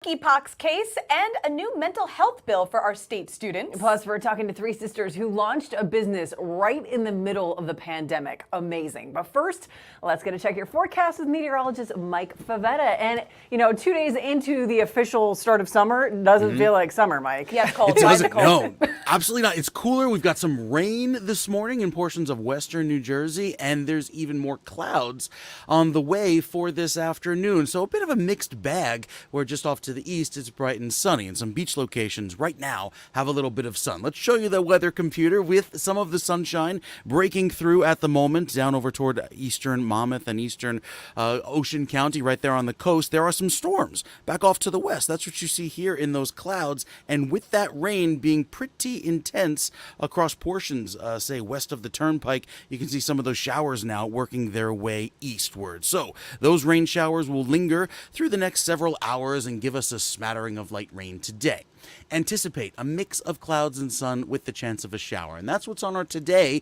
Monkey Pox case and a new mental health bill for our state students. Plus, we're talking to three sisters who launched a business right in the middle of the pandemic. Amazing. But first, let's get a check your forecast with meteorologist Mike Favetta. And, 2 days into the official start of summer, doesn't feel like summer, Mike. Yeah, it's cold. It doesn't. No, absolutely not. It's cooler. We've got some rain this morning in portions of western New Jersey, and there's even more clouds on the way for this afternoon. So a bit of a mixed bag. We're just off to the east, it's bright and sunny, and some beach locations right now have a little bit of sun. Let's show you the weather computer with some of the sunshine breaking through at the moment down over toward eastern Monmouth and eastern Ocean County right there on the coast. There are some storms back off to the west. That's what you see here in those clouds, and with that rain being pretty intense across portions, say west of the Turnpike, you can see some of those showers now working their way eastward. So those rain showers will linger through the next several hours and give us a smattering of light rain today. Anticipate a mix of clouds and sun with the chance of a shower. And that's what's on our today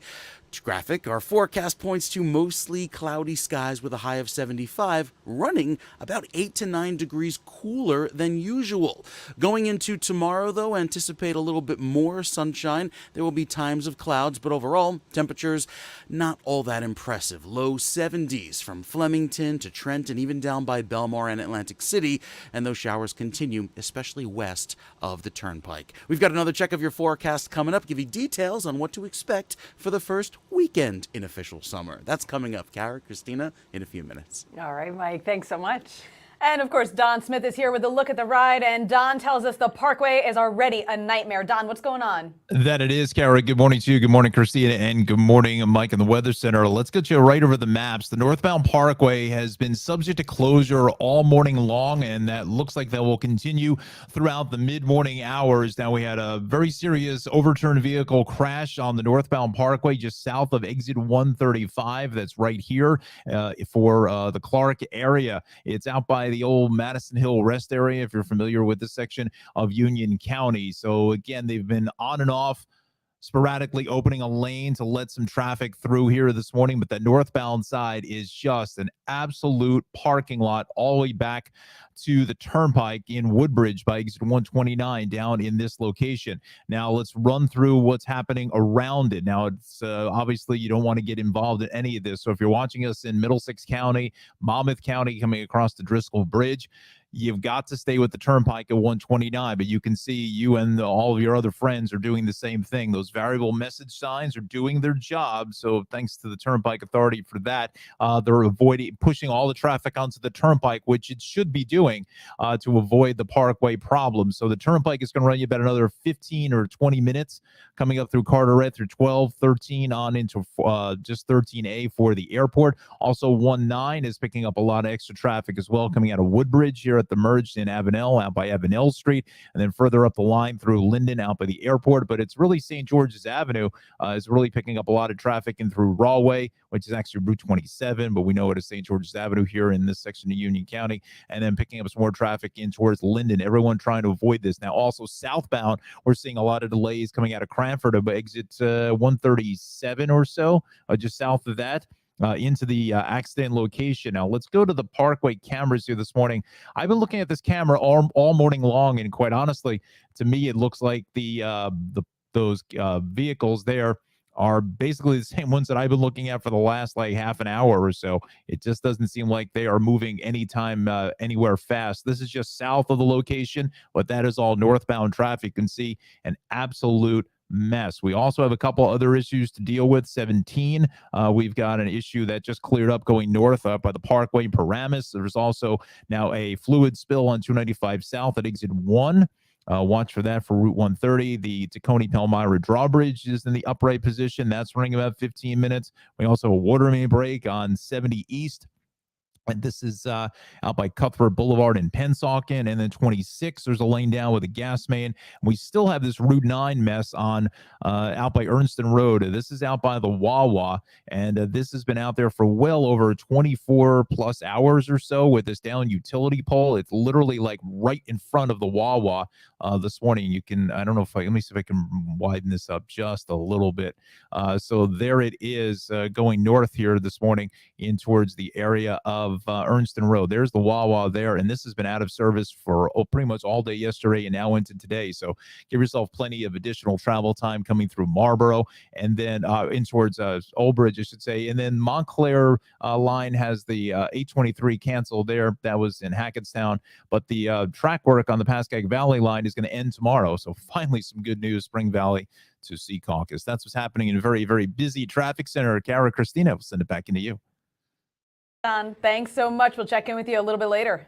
graphic. Our forecast points to mostly cloudy skies with a high of 75, running about 8 to 9 degrees cooler than usual. Going into tomorrow, though, anticipate a little bit more sunshine. There will be times of clouds, but overall, temperatures not all that impressive. Low 70s from Flemington to Trent and even down by Belmar and Atlantic City, and those showers continue, especially west of the Turnpike. We've got another check of your forecast coming up, give you details on what to expect for the first weekend in official summer. That's coming up. Kara, Christina, in a few minutes. All right, Mike. Thanks so much. And of course, Don Smith is here with a look at the ride, and Don tells us the Parkway is already a nightmare. Don, what's going on? That it is, Kara. Good morning to you. Good morning, Christina, and good morning, Mike in the Weather Center. Let's get you right over the maps. The northbound Parkway has been subject to closure all morning long, and that looks like that will continue throughout the mid-morning hours. Now, we had a very serious overturned vehicle crash on the northbound Parkway just south of exit 135. That's right here for the Clark area. It's out by the old Madison Hill rest area, if you're familiar with this section of Union County. So again, they've been on and off, sporadically opening a lane to let some traffic through here this morning, but that northbound side is just an absolute parking lot all the way back to the Turnpike in Woodbridge by exit 129 down in this location. Now let's run through what's happening around it. Now it's obviously you don't want to get involved in any of this. So if you're watching us in Middlesex County, Monmouth County coming across the Driscoll Bridge, you've got to stay with the Turnpike at 129, but you can see you and all of your other friends are doing the same thing. Those variable message signs are doing their job. So thanks to the Turnpike Authority for that. They're avoiding pushing all the traffic onto the Turnpike, which it should be doing to avoid the Parkway problem. So the Turnpike is going to run you about another 15 or 20 minutes coming up through Carteret through 12, 13 on into just 13A for the airport. Also 19 is picking up a lot of extra traffic as well coming out of Woodbridge here at the merge in Avenel, out by Avenel Street, and then further up the line through Linden out by the airport. But it's really St. George's Avenue is really picking up a lot of traffic in through Rahway, which is actually Route 27, but we know it as St. George's Avenue here in this section of Union County, and then picking up some more traffic in towards Linden. Everyone trying to avoid this. Now, also southbound, we're seeing a lot of delays coming out of Cranford of exit 137 or so, just south of that. Into the accident location. Now, let's go to the Parkway cameras here this morning. I've been looking at this camera all morning long, and quite honestly, to me, it looks like those vehicles there are basically the same ones that I've been looking at for the last like half an hour or so. It just doesn't seem like they are moving anytime anywhere fast. This is just south of the location, but that is all northbound traffic. You can see an absolute mess. We also have a couple other issues to deal with. 17, we've got an issue that just cleared up going north up by the Parkway in Paramus. There's also now a fluid spill on 295 South at exit 1. Watch for that for Route 130. The Tacony Palmyra drawbridge is in the upright position. That's running about 15 minutes. We also have a water main break on 70 East. And this is out by Cuthbert Boulevard in Pennsauken. And then 26, there's a lane down with a gas main. We still have this Route 9 mess on out by Ernston Road. This is out by the Wawa. And this has been out there for well over 24 plus hours or so with this down utility pole. It's literally like right in front of the Wawa this morning. You can, I don't know if let me see if I can widen this up just a little bit. So there it is going north here this morning in towards the area of of Ernston Road. There's the Wawa there, and this has been out of service for pretty much all day yesterday and now into today. So give yourself plenty of additional travel time coming through Marlboro and then in towards Old Bridge, I should say. And then Montclair line has the 823 canceled there. That was in Hackettstown. But the track work on the Pascagoula Valley line is going to end tomorrow. So finally some good news, Spring Valley to Secaucus. That's what's happening in a very, very busy traffic center. Kara, Christina, we'll send it back into you. Don, thanks so much. We'll check in with you a little bit later.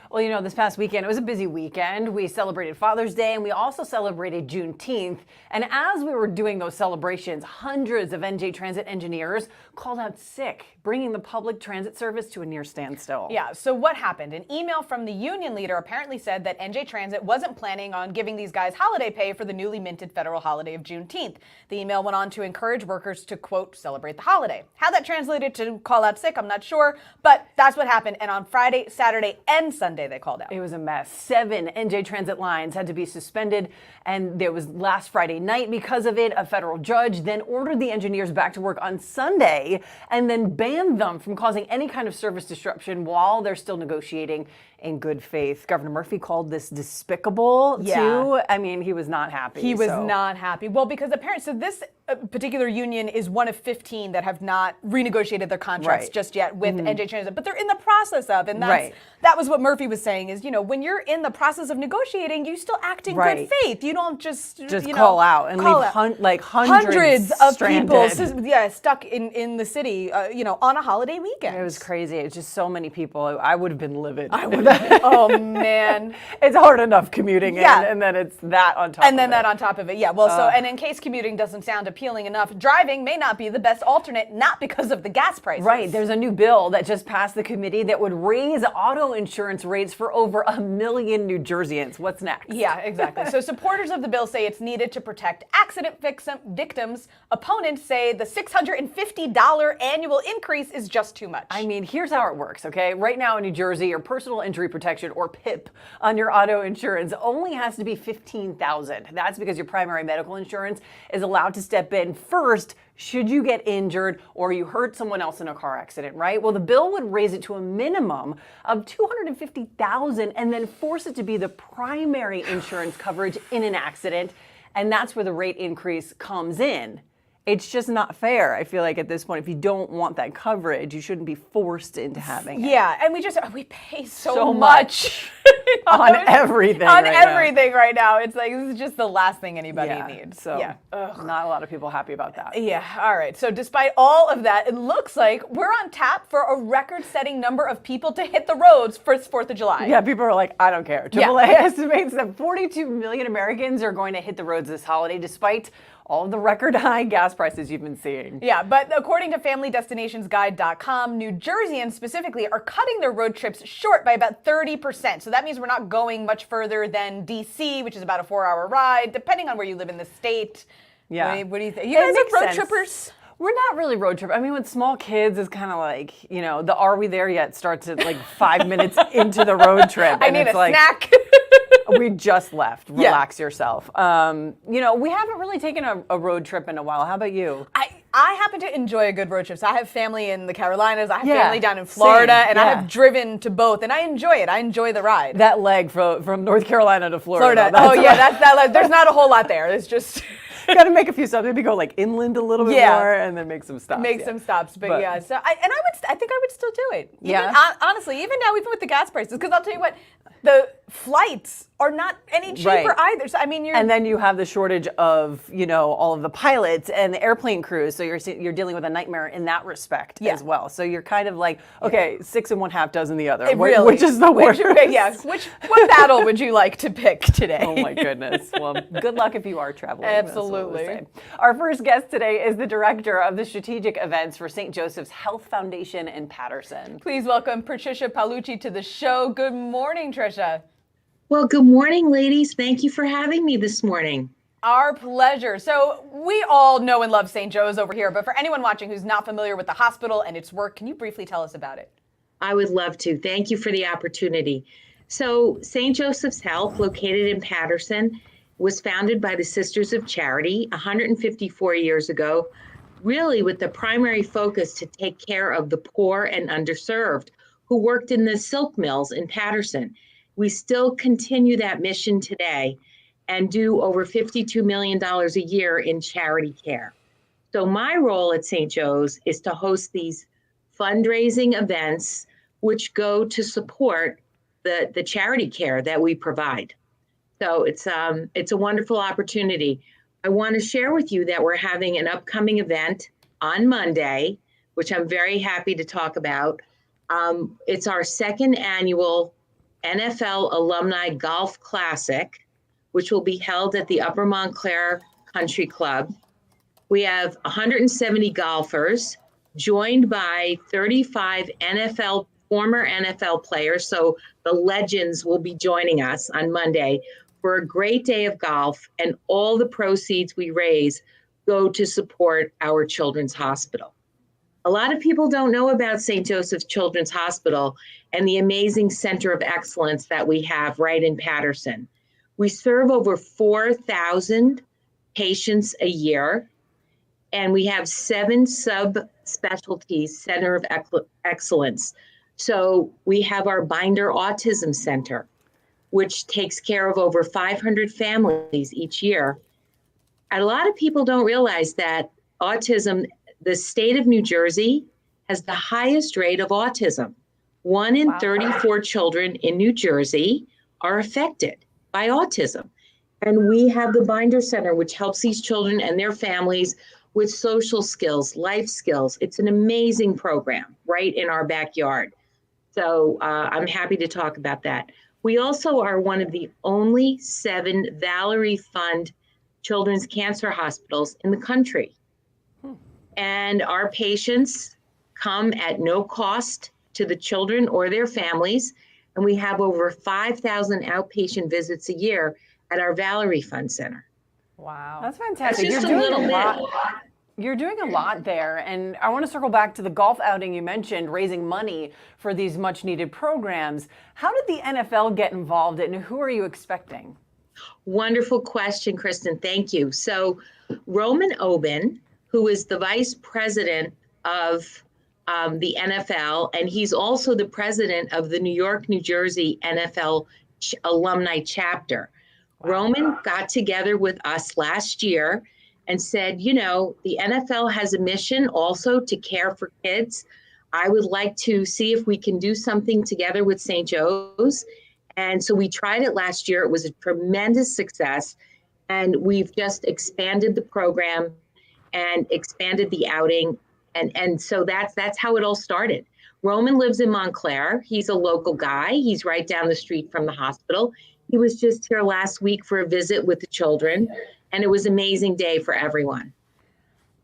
Well, you know, this past weekend, it was a busy weekend. We celebrated Father's Day, and we also celebrated Juneteenth. And as we were doing those celebrations, hundreds of NJ Transit engineers called out sick, bringing the public transit service to a near standstill. Yeah, so what happened? An email from the union leader apparently said that NJ Transit wasn't planning on giving these guys holiday pay for the newly minted federal holiday of Juneteenth. The email went on to encourage workers to, quote, celebrate the holiday. How that translated to call out sick, I'm not sure, but that's what happened. And on Friday, Saturday, and Sunday, they called out. It was a mess. 7 NJ Transit lines had to be suspended, and there was last Friday night because of it. A federal judge then ordered the engineers back to work on Sunday and then banned them from causing any kind of service disruption while they're still negotiating in good faith. Governor Murphy called this despicable too. I mean, he was not happy. He was not happy. Well, because apparently, so this particular union is one of 15 that have not renegotiated their contracts just yet with NJ Transit, but they're in the process of, and that was what Murphy was saying is, you know, when you're in the process of negotiating, you still act in good faith. You don't just call out and leave hundreds of stranded. People stuck in the city, you know, on a holiday weekend. It was crazy. It's just so many people. I would have been livid. I would. Oh man, it's hard enough commuting and then it's that on top. And then that on top of it. Yeah. Well, so and in case commuting doesn't sound appealing enough, driving may not be the best alternate, not because of the gas prices. Right. There's a new bill that just passed the committee that would raise auto insurance rates for over 1 million New Jerseyans. What's next? Yeah, exactly. So supporters of the bill say it's needed to protect accident victims. Opponents say the $650 annual increase is just too much. I mean, here's how it works, okay? Right now in New Jersey, your personal injury protection, or PIP, on your auto insurance only has to be $15,000. That's because your primary medical insurance is allowed to step in first should you get injured or you hurt someone else in a car accident, right? Well, the bill would raise it to a minimum of $250,000 and then force it to be the primary insurance coverage in an accident, and that's where the rate increase comes in. It's just not fair. I feel like at this point, if you don't want that coverage, you shouldn't be forced into having it. Yeah, and we pay so much on everything. Right now. It's like this is just the last thing anybody needs. So not a lot of people happy about that. Yeah. All right. So despite all of that, it looks like we're on tap for a record-setting number of people to hit the roads for 4th of July. Yeah, people are like, I don't care. AAA estimates that 42 million Americans are going to hit the roads this holiday, despite all of the record high gas prices you've been seeing. Yeah, but according to FamilyDestinationsGuide.com, New Jerseyans specifically are cutting their road trips short by about 30%. So that means we're not going much further than DC, which is about a 4-hour ride, depending on where you live in the state. Yeah. What do you think? You guys are road trippers? We're not really road trip. I mean, with small kids, it's kind of like, you know, the "Are we there yet?" starts at like 5 minutes into the road trip. I need a snack. We just left. Relax yourself. You know, we haven't really taken a road trip in a while. How about you? I happen to enjoy a good road trip. So I have family in the Carolinas. I have family down in Florida, and I have driven to both, and I enjoy it. I enjoy the ride. That leg from North Carolina to Florida. That's that leg. There's not a whole lot there. It's just got to make a few stops. Maybe go like inland a little bit more, and then make some stops. But yeah. So I think I would still do it. Honestly, even now, even with the gas prices, because I'll tell you what, the flights are not any cheaper either. So I mean, and then you have the shortage of, you know, all of the pilots and the airplane crews. So you're dealing with a nightmare in that respect as well. So you're kind of like, okay, 6 and 1/2 dozen the other. Which is the worst? What battle would you like to pick today? Oh my goodness. Well, good luck if you are traveling. Absolutely. Our first guest today is the director of the strategic events for St. Joseph's Health Foundation in Paterson. Please welcome Patricia Palucci to the show. Good morning, Tricia. Well, good morning, ladies. Thank you for having me this morning. Our pleasure. So we all know and love St. Joe's over here, but for anyone watching who's not familiar with the hospital and its work, can you briefly tell us about it? I would love to. Thank you for the opportunity. So St. Joseph's Health, located in Paterson, was founded by the Sisters of Charity 154 years ago, really with the primary focus to take care of the poor and underserved. who worked in the silk mills in Paterson. We still continue that mission today and do over $52 million a year in charity care. So my role at St. Joe's is to host these fundraising events which go to support the charity care that we provide. So it's a wonderful opportunity. I want to share with you that we're having an upcoming event on Monday, which I'm very happy to talk about. It's our second annual NFL Alumni Golf Classic, which will be held at the Upper Montclair Country Club. We have 170 golfers joined by 35 former NFL players. So the legends will be joining us on Monday for a great day of golf, and all the proceeds we raise go to support our children's hospital. A lot of people don't know about St. Joseph's Children's Hospital and the amazing center of excellence that we have right in Paterson. We serve over 4,000 patients a year, and we have 7 subspecialties, center of excellence. So we have our Binder Autism Center, which takes care of over 500 families each year. And a lot of people don't realize that autism, the state of New Jersey has the highest rate of autism. 1 in 34 children in New Jersey are affected by autism. And we have the Binder Center, which helps these children and their families with social skills, life skills. It's an amazing program right in our backyard. So I'm happy to talk about that. We also are one of the only 7 Valerie Fund children's cancer hospitals in the country. And our patients come at no cost to the children or their families. And we have over 5,000 outpatient visits a year at our Valerie Fund Center. Wow. That's fantastic. Just a little bit. You're doing a lot there. And I want to circle back to the golf outing you mentioned, raising money for these much needed programs. How did the NFL get involved and who are you expecting? Wonderful question, Kristen. Thank you. So Roman Oben, who is the vice president of the NFL, and he's also the president of the New York, New Jersey NFL Alumni Chapter. Wow. Roman got together with us last year and said, you know, the NFL has a mission also to care for kids. I would like to see if we can do something together with St. Joe's. And so we tried it last year. It was a tremendous success. And we've just expanded the program and expanded the outing. And so that's how it all started. Roman lives in Montclair. He's a local guy. He's right down the street from the hospital. He was just here last week for a visit with the children, and it was an amazing day for everyone.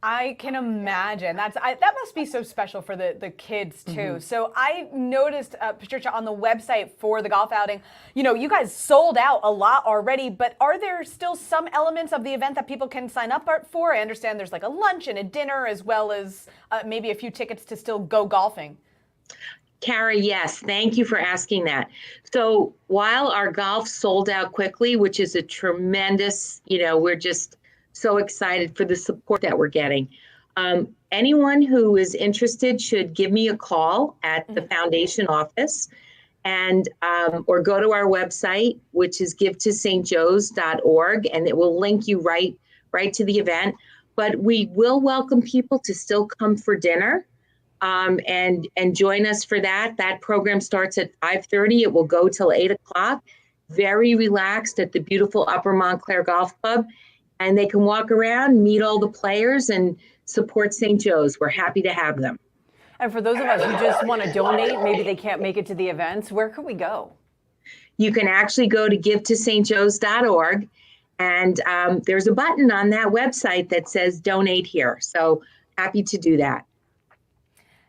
I can imagine. That must be so special for the kids too. Mm-hmm. So I noticed, Patricia, on the website for the golf outing, you know, you guys sold out a lot already, but are there still some elements of the event that people can sign up for? I understand there's like a lunch and a dinner as well as maybe a few tickets to still go golfing. Kara, yes, thank you for asking that. So while our golf sold out quickly, which is a tremendous, you know, we're just so excited for the support that we're getting. Anyone who is interested should give me a call at the foundation office and or go to our website, which is givetostjoes.org, and it will link you right to the event. But we will welcome people to still come for dinner and join us for that. That program starts at 5:30. It will go till 8 o'clock. Very relaxed at the beautiful Upper Montclair Golf Club. And they can walk around, meet all the players, and support St. Joe's. We're happy to have them. And for those of us who just want to donate, maybe they can't make it to the events, where could we go? You can actually go to givetostjoes.org, and there's a button on that website that says donate here. So happy to do that.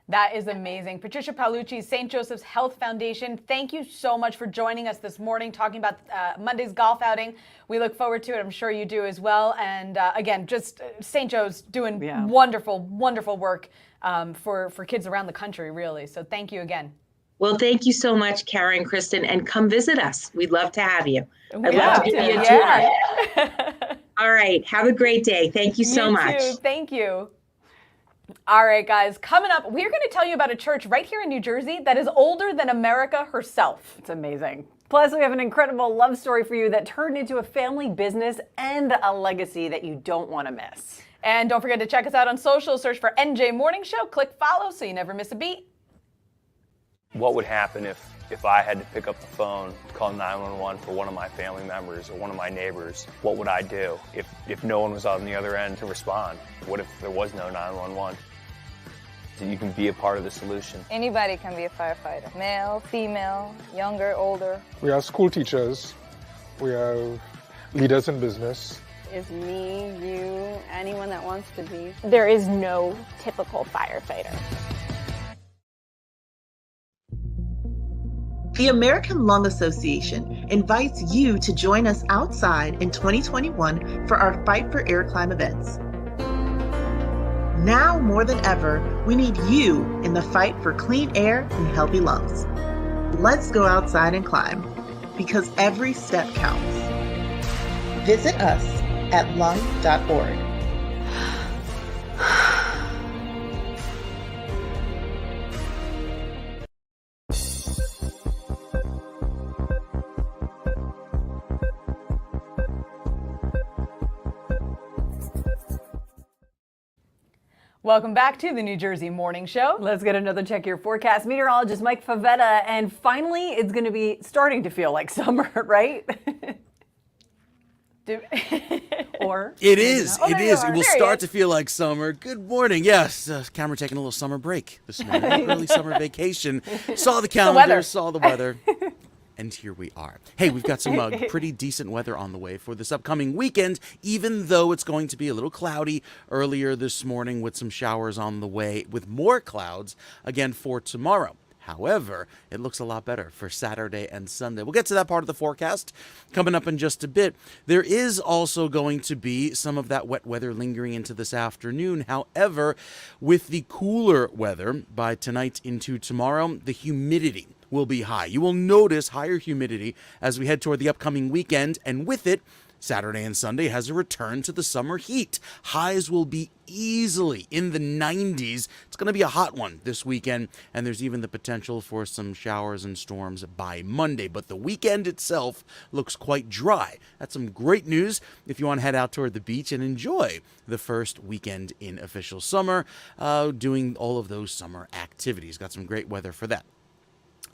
That is amazing. Patricia Palucci, St. Joseph's Health Foundation, thank you so much for joining us this morning, talking about Monday's golf outing. We look forward to it. I'm sure you do as well. And again, just St. Joe's doing wonderful, wonderful work for kids around the country, really. So thank you again. Well, thank you so much, Kara and Kristen, and come visit us. We'd love to have you. I'd love to give you a tour. All right. Have a great day. Thank you so much. Too. Thank you. All right, guys, coming up, we're going to tell you about a church right here in New Jersey that is older than America herself. It's amazing. Plus, we have an incredible love story for you that turned into a family business and a legacy that you don't want to miss. And don't forget to check us out on social. Search for NJ Morning Show. Click follow so you never miss a beat. What would happen if I had to pick up the phone, call 911 for one of my family members or one of my neighbors? What would I do if no one was on the other end to respond? What if there was no 911? You can be a part of the solution. Anybody can be a firefighter. Male, female, younger, older. We have school teachers. We have leaders in business. Is me, you, anyone that wants to be. There is no typical firefighter. The American Lung Association invites you to join us outside in 2021 for our Fight for Air Climb events. Now more than ever, we need you in the fight for clean air and healthy lungs. Let's go outside and climb, because every step counts. Visit us at lung.org. Welcome back to the New Jersey Morning Show. Let's get another check your forecast. Meteorologist Mike Favetta, and finally, it's going to be starting to feel like summer, right? Or It is. Oh, It there you is. are. It will There he start is. to feel like summer. Good morning. Yes, camera taking a little summer break this morning. Early summer vacation. Saw the calendar, weather. saw the weather. And here we are. Hey, we've got some pretty decent weather on the way for this upcoming weekend, even though it's going to be a little cloudy earlier this morning with some showers on the way, with more clouds again for tomorrow. However, it looks a lot better for Saturday and Sunday. We'll get to that part of the forecast coming up in just a bit. There is also going to be some of that wet weather lingering into this afternoon. However, with the cooler weather by tonight into tomorrow, the humidity will be high. You will notice higher humidity as we head toward the upcoming weekend, and with it, Saturday and Sunday has a return to the summer heat. Highs will be easily in the 90s. It's going to be a hot one this weekend, and there's even the potential for some showers and storms by Monday. But the weekend itself looks quite dry. That's some great news if you want to head out toward the beach and enjoy the first weekend in official summer, doing all of those summer activities. Got some great weather for that.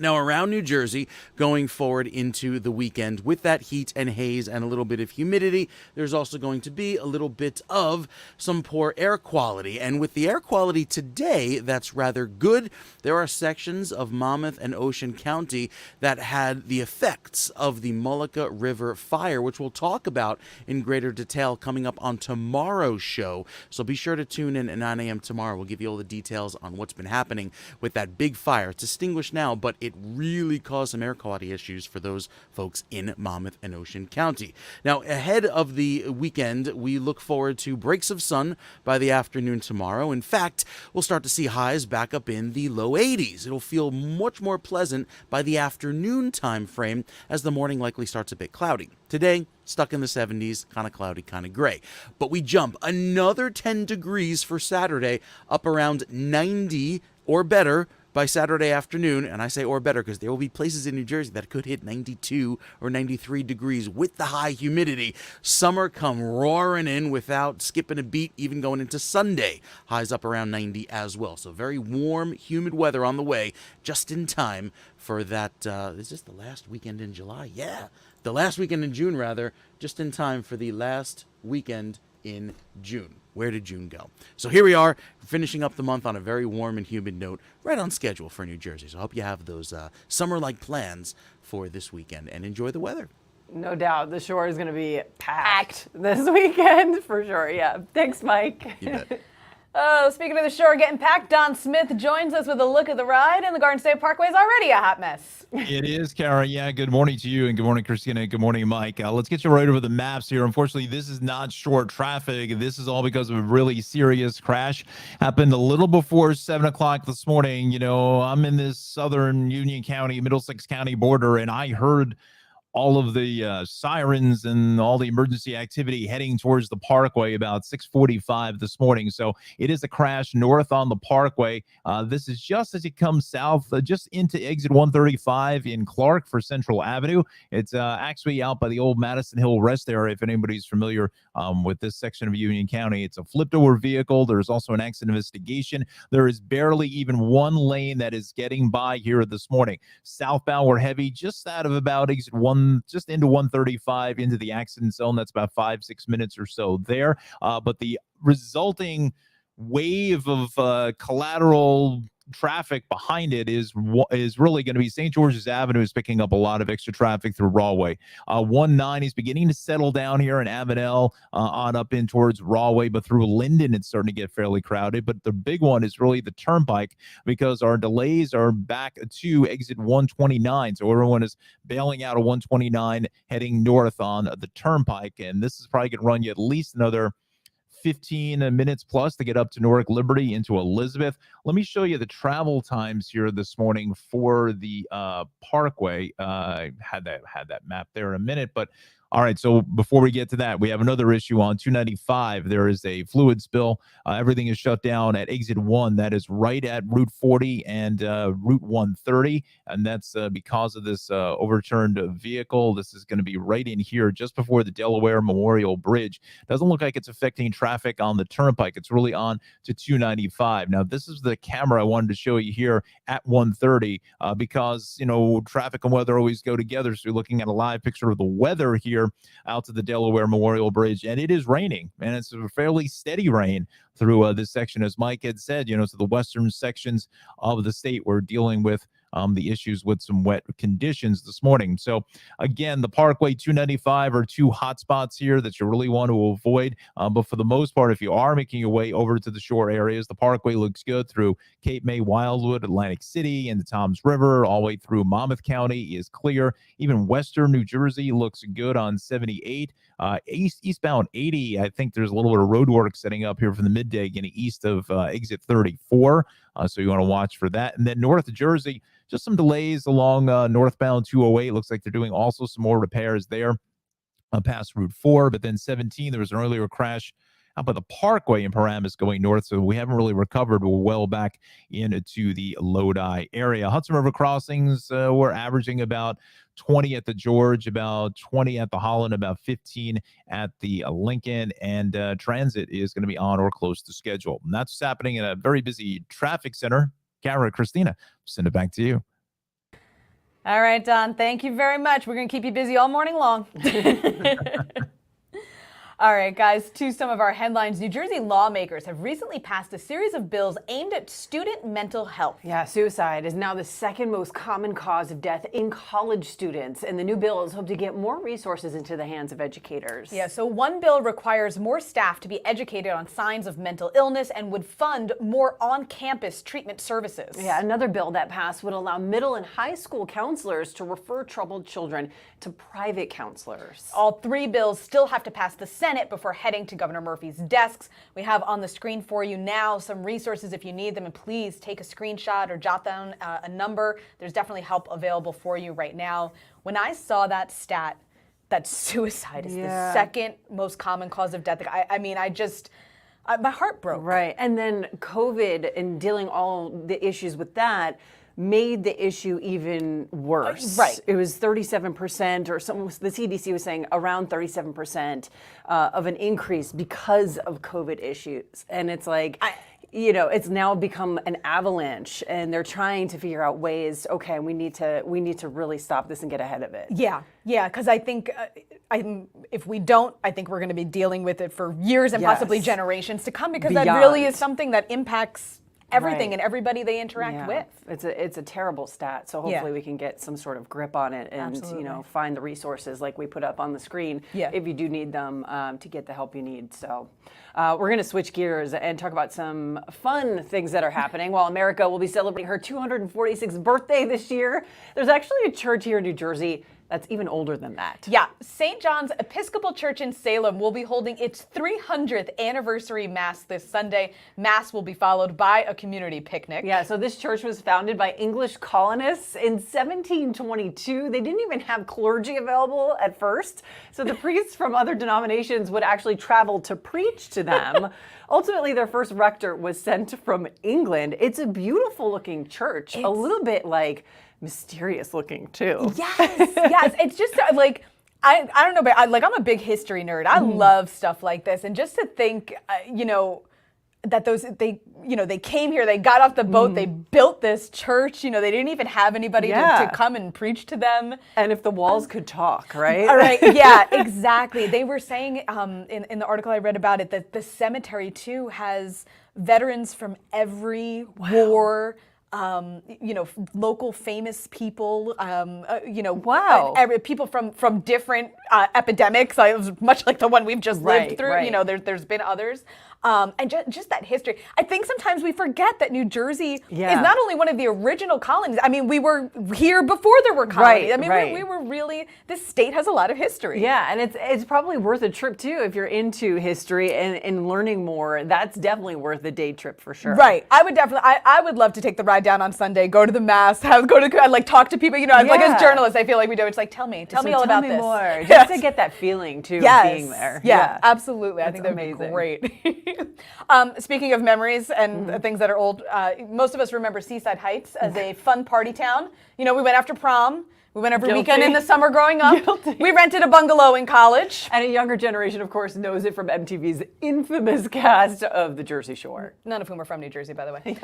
Now, around New Jersey, going forward into the weekend, with that heat and haze and a little bit of humidity, there's also going to be a little bit of some poor air quality. And with the air quality today, that's rather good. There are sections of Monmouth and Ocean County that had the effects of the Mullica River fire, which we'll talk about in greater detail coming up on tomorrow's show. So be sure to tune in at 9 a.m. tomorrow. We'll give you all the details on what's been happening with that big fire. It's extinguished now, but it really caused some air quality issues for those folks in Monmouth and Ocean County. Now, ahead of the weekend, we look forward to breaks of sun by the afternoon tomorrow. In fact, we'll start to see highs back up in the low 80s. It'll feel much more pleasant by the afternoon time frame, as the morning likely starts a bit cloudy. Today, stuck in the 70s, kind of cloudy, kind of gray. But we jump another 10 degrees for Saturday, up around 90 or better by Saturday afternoon. And I say or better because there will be places in New Jersey that could hit 92 or 93 degrees with the high humidity. Summer come roaring in without skipping a beat, even going into Sunday. Highs up around 90 as well. So very warm, humid weather on the way, just in time for that. Is this the last weekend in July? Yeah, the last weekend in June, rather, just in time for the last weekend in June. Where did June go? So here we are, finishing up the month on a very warm and humid note, right on schedule for New Jersey. So I hope you have those summer-like plans for this weekend and enjoy the weather. No doubt, the shore is going to be packed this weekend for sure. Yeah. Thanks, Mike. You bet. Oh, speaking of the shore getting packed, Don Smith joins us with a look at the ride, and the Garden State Parkway is already a hot mess. It is, Kara. Yeah, good morning to you, and good morning, Christina. Good morning, Mike. Let's get you right over the maps here. Unfortunately, this is not short traffic. This is all because of a really serious crash. Happened a little before 7 o'clock this morning. You know, I'm in this southern Union County, Middlesex County border, and I heard all of the sirens and all the emergency activity heading towards the Parkway about 6:45 this morning. So it is a crash north on the Parkway. This is just as it comes south, just into exit 135 in Clark for Central Avenue. It's actually out by the old Madison Hill rest area, if anybody's familiar with this section of Union County. It's a flipped over vehicle. There's also an accident investigation. There is barely even one lane that is getting by here this morning. Southbound, we're heavy just out of about exit 1, just into 135 into the accident zone. That's about 5-6 minutes or so there. But the resulting wave of collateral traffic behind it is really going to be St. George's Avenue is picking up a lot of extra traffic through Rahway. 19 is beginning to settle down here in Avenel on up in towards Rahway, but through Linden it's starting to get fairly crowded. But the big one is really the Turnpike, because our delays are back to exit 129. So everyone is bailing out of 129 heading north on the Turnpike, and this is probably going to run you at least another 15 minutes plus to get up to Newark Liberty into Elizabeth. Let me show you the travel times here this morning for the Parkway. Had that map there in a minute, but all right, so before we get to that, we have another issue on 295. There is a fluid spill. Everything is shut down at exit 1. That is right at Route 40 and Route 130, and that's because of this overturned vehicle. This is going to be right in here just before the Delaware Memorial Bridge. Doesn't look like it's affecting traffic on the Turnpike. It's really on to 295. Now, this is the camera I wanted to show you here at 130 because, you know, traffic and weather always go together, so you're looking at a live picture of the weather here out to the Delaware Memorial Bridge, and it is raining, and it's a fairly steady rain through this section. As Mike had said, you know, to the western sections of the state, we're dealing with the issues with some wet conditions this morning. So again, the Parkway 295 are two hot spots here that you really want to avoid. But for the most part, if you are making your way over to the shore areas, the Parkway looks good through Cape May, Wildwood, Atlantic City, and the Toms River, all the way through Monmouth County is clear. Even western New Jersey looks good on 78. Eastbound 80, I think there's a little bit of road work setting up here from the midday getting east of exit 34. So you want to watch for that. And then North Jersey, just some delays along northbound 208. Looks like they're doing also some more repairs there past Route 4. But then 17, there was an earlier crash out by the Parkway in Paramus going north. So we haven't really recovered. We're well back into the Lodi area. Hudson River crossings, we're averaging about 20 at the George, about 20 at the Holland, about 15 at the Lincoln, and transit is going to be on or close to schedule. And that's what's happening in a very busy traffic center. Kara, Christina, send it back to you. All right, Don, thank you very much. We're going to keep you busy all morning long. All right, guys, to some of our headlines. New Jersey lawmakers have recently passed a series of bills aimed at student mental health. Yeah, suicide is now the second most common cause of death in college students, and the new bills hope to get more resources into the hands of educators. Yeah, so one bill requires more staff to be educated on signs of mental illness and would fund more on-campus treatment services. Yeah, another bill that passed would allow middle and high school counselors to refer troubled children to private counselors. All three bills still have to pass the Senate before heading to Governor Murphy's desks. We have on the screen for you now some resources if you need them, and please take a screenshot or jot down a number. There's definitely help available for you right now. When I saw that stat, that suicide is the second most common cause of death, my heart broke. Right, and then COVID and dealing all the issues with that made the issue even worse. Right. It was 37%, or something. The CDC was saying around 37% of an increase because of COVID issues. And it's like, it's now become an avalanche, and they're trying to figure out ways. Okay, we need to really stop this and get ahead of it. Yeah, because I think if we don't, I think we're going to be dealing with it for years and possibly generations to come, because that really is something that impacts everything and everybody they interact with. It's a terrible stat. So hopefully we can get some sort of grip on it and find the resources like we put up on the screen if you do need them to get the help you need. So we're going to switch gears and talk about some fun things that are happening. While America will be celebrating her 246th birthday this year, there's actually a church here in New Jersey That's even older than that. Yeah, St. John's Episcopal Church in Salem will be holding its 300th anniversary Mass this Sunday. Mass will be followed by a community picnic. Yeah, so this church was founded by English colonists in 1722. They didn't even have clergy available at first, so the priests from other denominations would actually travel to preach to them. Ultimately, their first rector was sent from England. It's a beautiful looking church, a little bit like mysterious looking too. Yes. It's just like, I don't know, but I'm a big history nerd. I love stuff like this. And just to think, that they came here, they got off the boat, they built this church, they didn't even have anybody to come and preach to them. And if the walls could talk, right? All right, yeah, exactly. They were saying in the article I read about it that the cemetery too has veterans from every war, local famous people, people from different epidemics, much like the one we've just lived through. Right. There's been others. And just that history. I think sometimes we forget that New Jersey is not only one of the original colonies. I mean, we were here before there were colonies. We were really, this state has a lot of history. Yeah, and it's probably worth a trip too if you're into history and learning more. That's definitely worth a day trip for sure. Right. I would love to take the ride down on Sunday, go to the Mass, talk to people. Like as journalists, I feel like we do. It's like, tell me all about this. More. Just to get that feeling too of being there. Yeah, absolutely. I think that would amazing. be great. Speaking of memories and things that are old, most of us remember Seaside Heights as a fun party town. We went after prom. We went every weekend in the summer growing up. Guilty. We rented a bungalow in college. And a younger generation, of course, knows it from MTV's infamous cast of The Jersey Shore. None of whom are from New Jersey, by the way.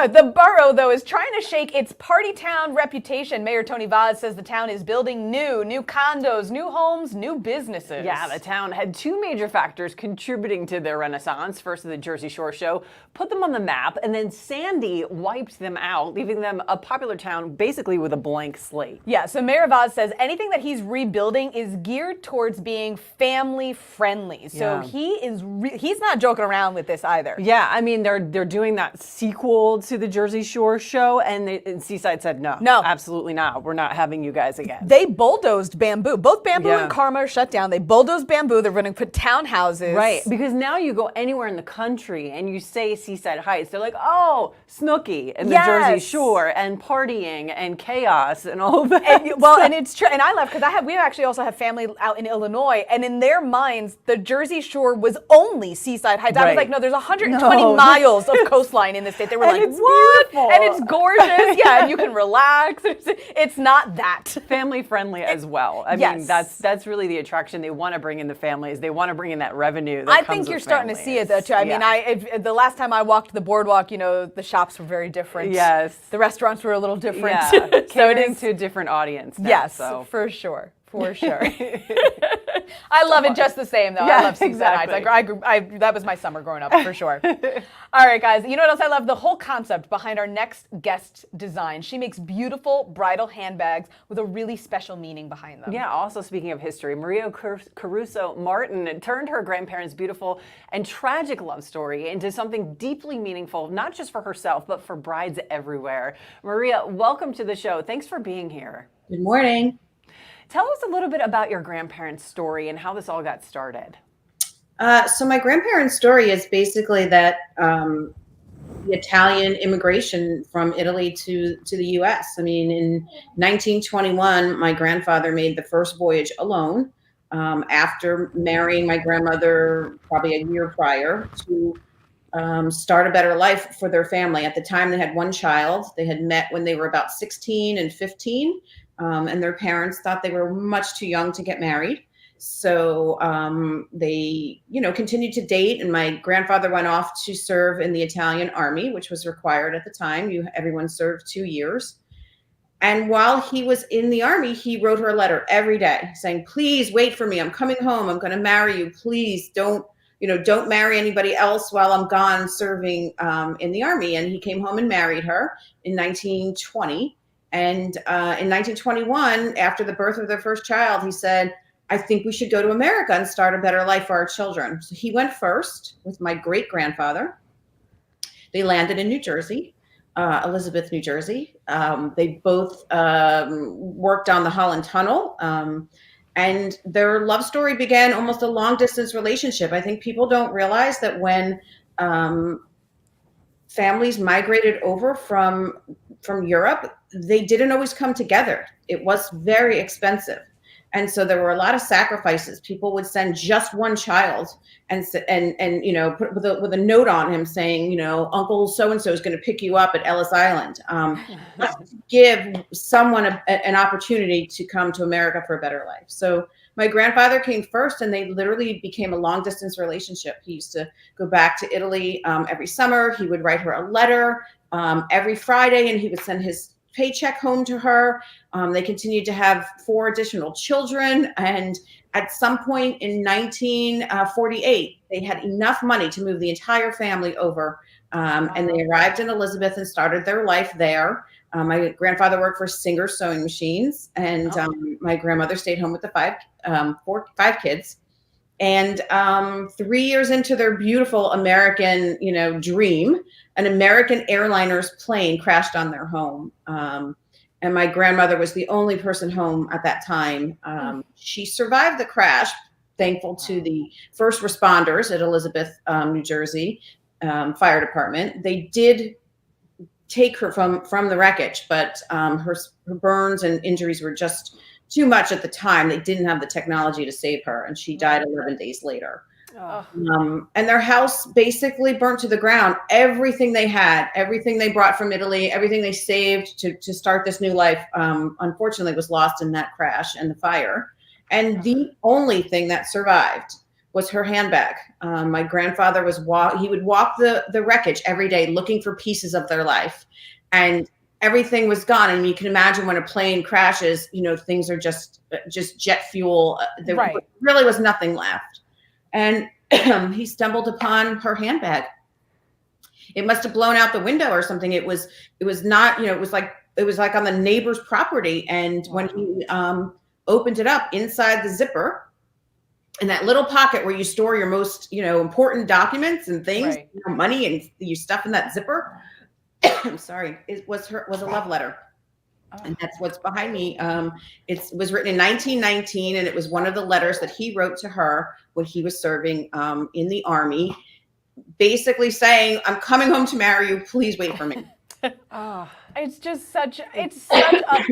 The borough, though, is trying to shake its party town reputation. Mayor Tony Vaz says the town is building new condos, new homes, new businesses. Yeah, the town had two major factors contributing to their renaissance. First, the Jersey Shore show put them on the map, and then Sandy wiped them out, leaving them a popular town basically with a blank slate. Yeah, so Mayor Vaz says anything that he's rebuilding is geared towards being family friendly. So he's not joking around with this either. Yeah, I mean they're doing that sequel to the Jersey Shore show, and Seaside said no, absolutely not. We're not having you guys again. They bulldozed Bamboo. Both Bamboo and Karma are shut down. They bulldozed Bamboo. They're going to put townhouses. Right, because now you go anywhere in the country and you say Seaside Heights, they're like, oh, Snooki and the Jersey Shore and partying and chaos and all that. And it's true. And I love because we actually also have family out in Illinois, and in their minds, the Jersey Shore was only Seaside Heights. I was like, no, there's 120 miles of coastline in this state. They were like, it's what? Beautiful. And it's gorgeous. Yeah, and you can relax. It's not that family friendly as well. I mean, that's really the attraction. They want to bring in the families. They want to bring in that revenue. I think you're starting to see it though too. I mean, the last time I walked the boardwalk, the shops were very different. Yes, the restaurants were a little different. Yeah, so it is to a different audience now. Yes, for sure. I love it just the same, though. Yeah, I love Seaside Heights. That was my summer growing up, for sure. All right, guys. You know what else I love? The whole concept behind our next guest design. She makes beautiful bridal handbags with a really special meaning behind them. Yeah, also speaking of history, Maria Caruso Martin turned her grandparents' beautiful and tragic love story into something deeply meaningful, not just for herself, but for brides everywhere. Maria, welcome to the show. Thanks for being here. Good morning. Tell us a little bit about your grandparents' story and how this all got started. So my grandparents' story is basically that the Italian immigration from Italy to the U.S. I mean, in 1921, my grandfather made the first voyage alone after marrying my grandmother probably a year prior to start a better life for their family. At the time, they had one child. They had met when they were about 16 and 15. And their parents thought they were much too young to get married. So they, continued to date. And my grandfather went off to serve in the Italian army, which was required at the time. Everyone served 2 years. And while he was in the army, he wrote her a letter every day saying, please wait for me. I'm coming home. I'm going to marry you. Please don't marry anybody else while I'm gone serving in the army. And he came home and married her in 1920. And in 1921, after the birth of their first child, he said, I think we should go to America and start a better life for our children. So he went first with my great-grandfather. They landed in New Jersey. Elizabeth, New Jersey. They both worked on the Holland Tunnel. And their love story began almost a long distance relationship. I think people don't realize that when families migrated over from Europe, they didn't always come together. It was very expensive. And so there were a lot of sacrifices. People would send just one child and you know, put with a note on him saying, you know, Uncle so-and-so is going to pick you up at Ellis Island. Just to give someone an opportunity to come to America for a better life. So my grandfather came first, and they literally became a long distance relationship. He used to go back to Italy every summer. He would write her a letter every Friday, and he would send his paycheck home to her. They continued to have 4 additional children. And at some point in 1948, they had enough money to move the entire family over. And they arrived in Elizabeth and started their life there. My grandfather worked for Singer Sewing Machines, and my grandmother stayed home with the 5 kids. And 3 years into their beautiful American, you know, dream, an American airliner's plane crashed on their home. And my grandmother was the only person home at that time. She survived the crash, thankful to the first responders at Elizabeth, New Jersey Fire Department. They did take her from the wreckage, but her burns and injuries were just too much at the time. They didn't have the technology to save her, and she died 11 days later. And their house basically burnt to the ground. Everything they had, everything they brought from Italy, everything they saved to start this new life, unfortunately was lost in that crash and the fire. And the only thing that survived was her handbag. My grandfather he would walk the wreckage every day looking for pieces of their life, and everything was gone. And you can imagine when a plane crashes, you know, things are just jet fuel. There really was nothing left. And he stumbled upon her handbag. It must have blown out the window or something. It was not, you know, it was like on the neighbor's property. And when he opened it up, inside the zipper, in that little pocket where you store your most, you know, important documents and things, you know, money and you stuff in that zipper, I'm sorry, it was a love letter. And that's what's behind me. It was written in 1919, and it was one of the letters that he wrote to her when he was serving in the Army, basically saying, "I'm coming home to marry you. Please wait for me." It's just such a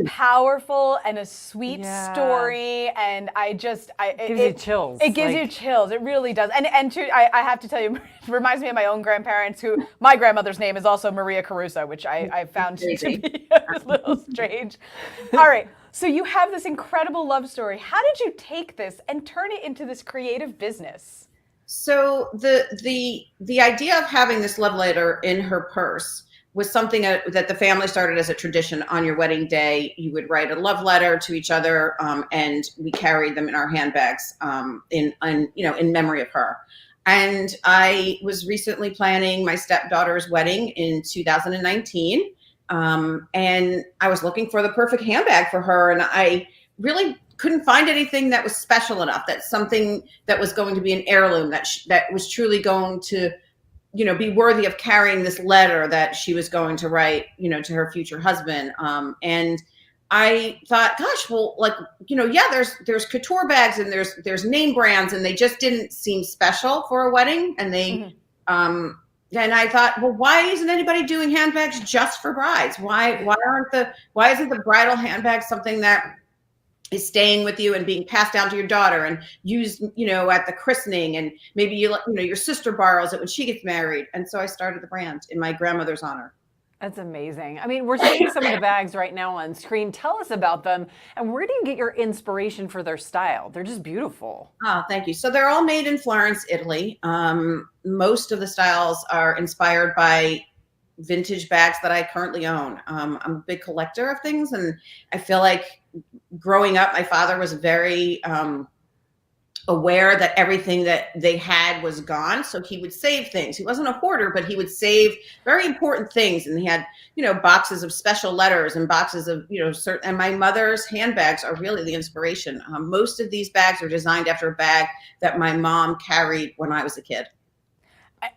powerful and a sweet story, and it gives you chills. It gives you chills. It really does. And I have to tell you, it reminds me of my own grandparents, who my grandmother's name is also Maria Caruso, which I found to be a little strange. All right. So you have this incredible love story. How did you take this and turn it into this creative business? So the idea of having this love letter in her purse was something that the family started as a tradition. On your wedding day, you would write a love letter to each other, and we carried them in our handbags in memory of her. And I was recently planning my stepdaughter's wedding in 2019, and I was looking for the perfect handbag for her, and I really couldn't find anything that was special enough, that something that was going to be an heirloom, that was truly going to, you know, be worthy of carrying this letter that she was going to write, you know, to her future husband. And I thought, gosh, well, like, you know, yeah, there's couture bags and there's name brands, and they just didn't seem special for a wedding. And they, and I thought, well, why isn't anybody doing handbags just for brides? Why isn't the bridal handbag something that is staying with you and being passed down to your daughter and used, you know, at the christening, and maybe your sister borrows it when she gets married. And so I started the brand in my grandmother's honor. That's amazing. I mean, we're seeing some of the bags right now on screen. Tell us about them, and where do you get your inspiration for their style? They're just beautiful. Oh, thank you. So they're all made in Florence, Italy. Most of the styles are inspired by vintage bags that I currently own. I'm a big collector of things, and I feel like growing up, my father was very aware that everything that they had was gone. So he would save things. He wasn't a hoarder, but he would save very important things. And he had, you know, boxes of special letters and boxes of, you know, certain, and my mother's handbags are really the inspiration. Most of these bags are designed after a bag that my mom carried when I was a kid.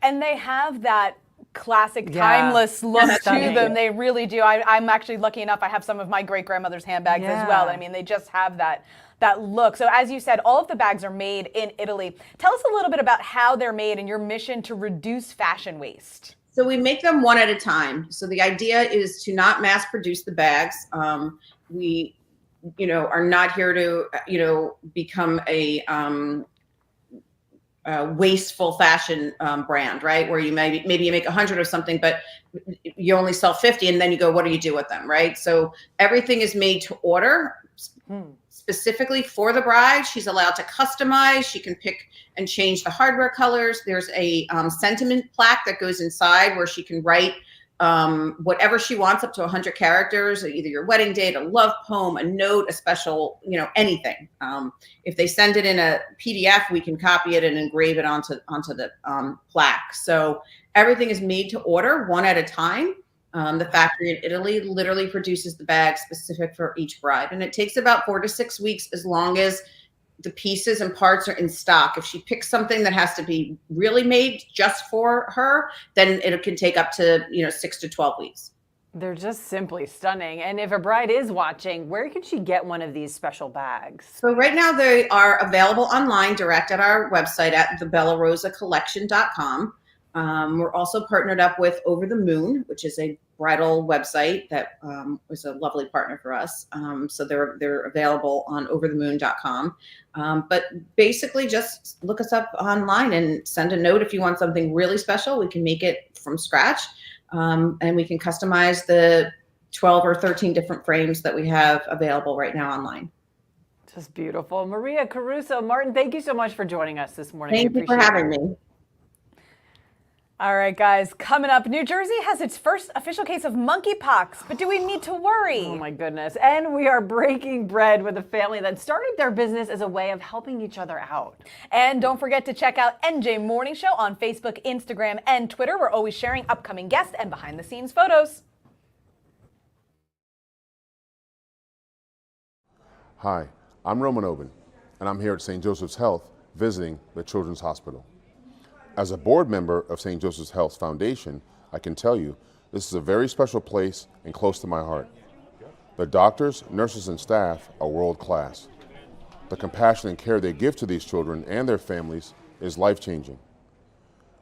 And they have that classic, Yeah. timeless look to Stunning. them. They really do. I'm actually lucky enough. I have some of my great grandmother's handbags as well. I mean, they just have that look. So as you said, all of the bags are made in Italy. Tell us a little bit about how they're made and your mission to reduce fashion waste. So we make them one at a time. So the idea is to not mass produce the bags. We, are not here to, become a wasteful fashion brand, right? Where you maybe you make 100 of something, but you only sell 50, and then you go, what do you do with them, right? So everything is made to order. Specifically for the bride. She's allowed to customize. She can pick and change the hardware colors. There's a sentiment plaque that goes inside where she can write whatever she wants, up to 100 characters, either your wedding date, a love poem, a note, a special, anything. If they send it in a PDF, we can copy it and engrave it onto the plaque. So everything is made to order, one at a time. The factory in Italy literally produces the bag specific for each bride. And it takes about 4 to 6 weeks, as long as the pieces and parts are in stock. If she picks something that has to be really made just for her, then it can take up to 6 to 12 weeks. They're just simply stunning. And if a bride is watching, where can she get one of these special bags? So right now they are available online, direct at our website at thebellarosacollection.com. We're also partnered up with Over the Moon, which is a bridal website that was a lovely partner for us. So they're available on overthemoon.com. But basically just look us up online and send a note if you want something really special. We can make it from scratch, and we can customize the 12 or 13 different frames that we have available right now online. Just beautiful. Maria Caruso, Martin, thank you so much for joining us this morning. Thank you for having me. All right, guys, coming up, New Jersey has its first official case of monkey pox, but do we need to worry? Oh my goodness. And we are breaking bread with a family that started their business as a way of helping each other out. And don't forget to check out NJ Morning Show on Facebook, Instagram, and Twitter. We're always sharing upcoming guests and behind the scenes photos. Hi, I'm Roman Oben, and I'm here at St. Joseph's Health visiting the Children's Hospital. As a board member of St. Joseph's Health Foundation, I can tell you this is a very special place and close to my heart. The doctors, nurses, and staff are world class. The compassion and care they give to these children and their families is life-changing.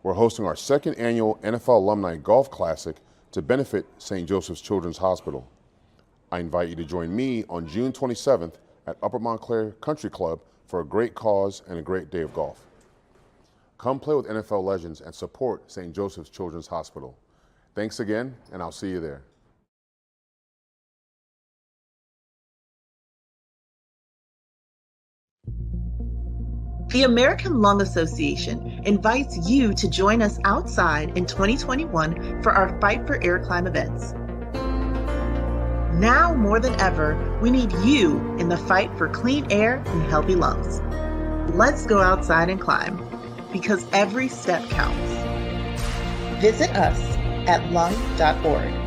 We're hosting our second annual NFL Alumni Golf Classic to benefit St. Joseph's Children's Hospital. I invite you to join me on June 27th at Upper Montclair Country Club for a great cause and a great day of golf. Come play with NFL legends and support St. Joseph's Children's Hospital. Thanks again, and I'll see you there. The American Lung Association invites you to join us outside in 2021 for our Fight for Air Climb events. Now more than ever, we need you in the fight for clean air and healthy lungs. Let's go outside and climb, because every step counts. Visit us at lung.org.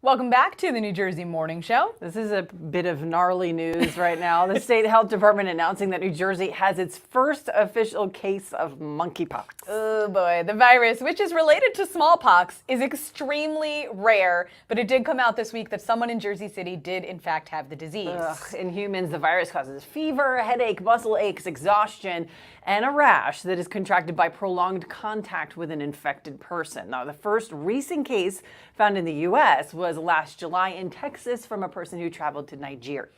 Welcome back to the New Jersey Morning Show. This is a bit of gnarly news right now. The state health department announcing that New Jersey has its first official case of monkeypox. Oh boy, the virus, which is related to smallpox, is extremely rare, but it did come out this week that someone in Jersey City did in fact have the disease. In humans, the virus causes fever, headache, muscle aches, exhaustion, and a rash that is contracted by prolonged contact with an infected person. Now, the first recent case found in the U.S. was last July in Texas from a person who traveled to Nigeria.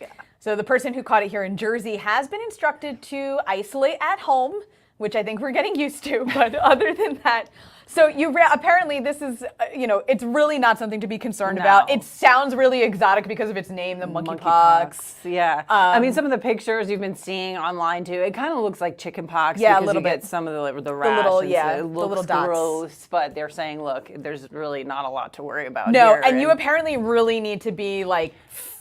So the person who caught it here in Jersey has been instructed to isolate at home, which I think we're getting used to, but other than that, so apparently this is, it's really not something to be concerned about. It sounds really exotic because of its name, the monkeypox. Yeah. I mean, some of the pictures you've been seeing online too, it kind of looks like chickenpox. Yeah, because a little you get bit. some of the rash. The little dots. Gross, but they're saying, look, there's really not a lot to worry about No, here. and you apparently really need to be like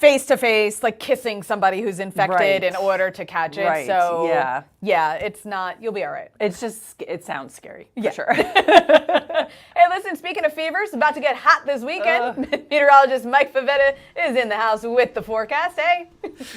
face to face, like kissing somebody who's infected Right. in order to catch it. Right, So yeah. it's not. You'll be all right. It sounds scary for sure. Hey, listen, speaking of fevers, about to get hot this weekend. Meteorologist Mike Favetta is in the house with the forecast. Hey.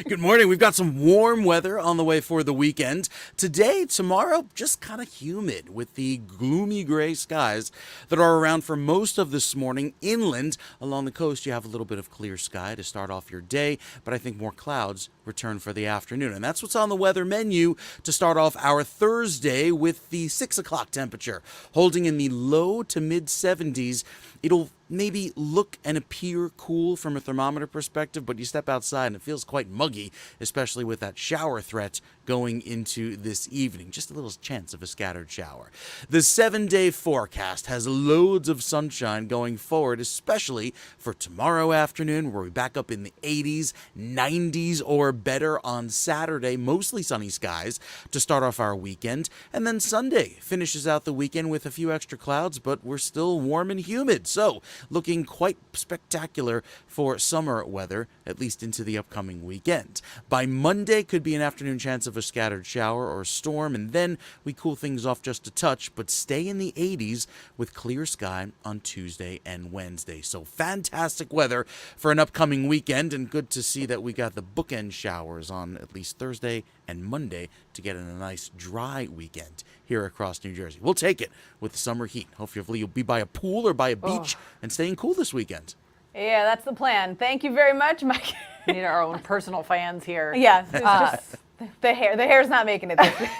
Good morning. We've got some warm weather on the way for the weekend. Today, tomorrow, just kind of humid with the gloomy gray skies that are around for most of this morning. Inland, along the coast, you have a little bit of clear sky to start off your day, but I think more clouds return for the afternoon. And that's what's on the weather menu to start off our Thursday with the 6 o'clock temperature holding in the low to mid 70s. It'll maybe look and appear cool from a thermometer perspective, but you step outside and it feels quite muggy, especially with that shower threat going into this evening. Just a little chance of a scattered shower. The 7-day forecast has loads of sunshine going forward, especially for tomorrow afternoon, where we back up in the 80s, 90s or better on Saturday. Mostly sunny skies to start off our weekend. And then Sunday finishes out the weekend with a few extra clouds, but we're still warm and humid. So looking quite spectacular for summer weather, at least into the upcoming weekend. By Monday could be an afternoon chance of a scattered shower or storm, and then we cool things off just a touch, but stay in the 80s with clear sky on Tuesday and Wednesday. So fantastic weather for an upcoming weekend, and good to see that we got the bookend showers on at least Thursday and Monday to get in a nice dry weekend here across New Jersey. We'll take it with the summer heat. Hopefully you'll be by a pool or by a beach and staying cool this weekend. Yeah, that's the plan. Thank you very much, Mike. We need our own personal fans here. Yeah, it's just the hair's not making it this week.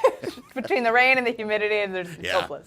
Between the rain and the humidity, it's hopeless.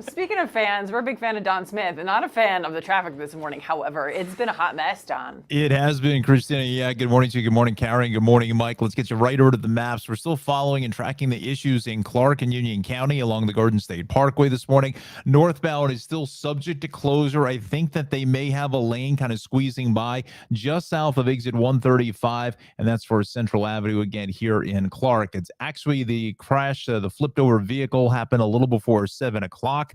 Speaking of fans, we're a big fan of Don Smith and not a fan of the traffic this morning. However, it's been a hot mess, Don. It has been, Christina. Yeah, good morning to you. Good morning, Karen. Good morning, Mike. Let's get you right over to the maps. We're still following and tracking the issues in Clark and Union County along the Garden State Parkway this morning. Northbound is still subject to closure. I think that they may have a lane kind of squeezing by just south of exit 135, and that's for Central Avenue again here in Clark. It's actually the crash, the flipped over vehicle happened a little before 7 o'clock.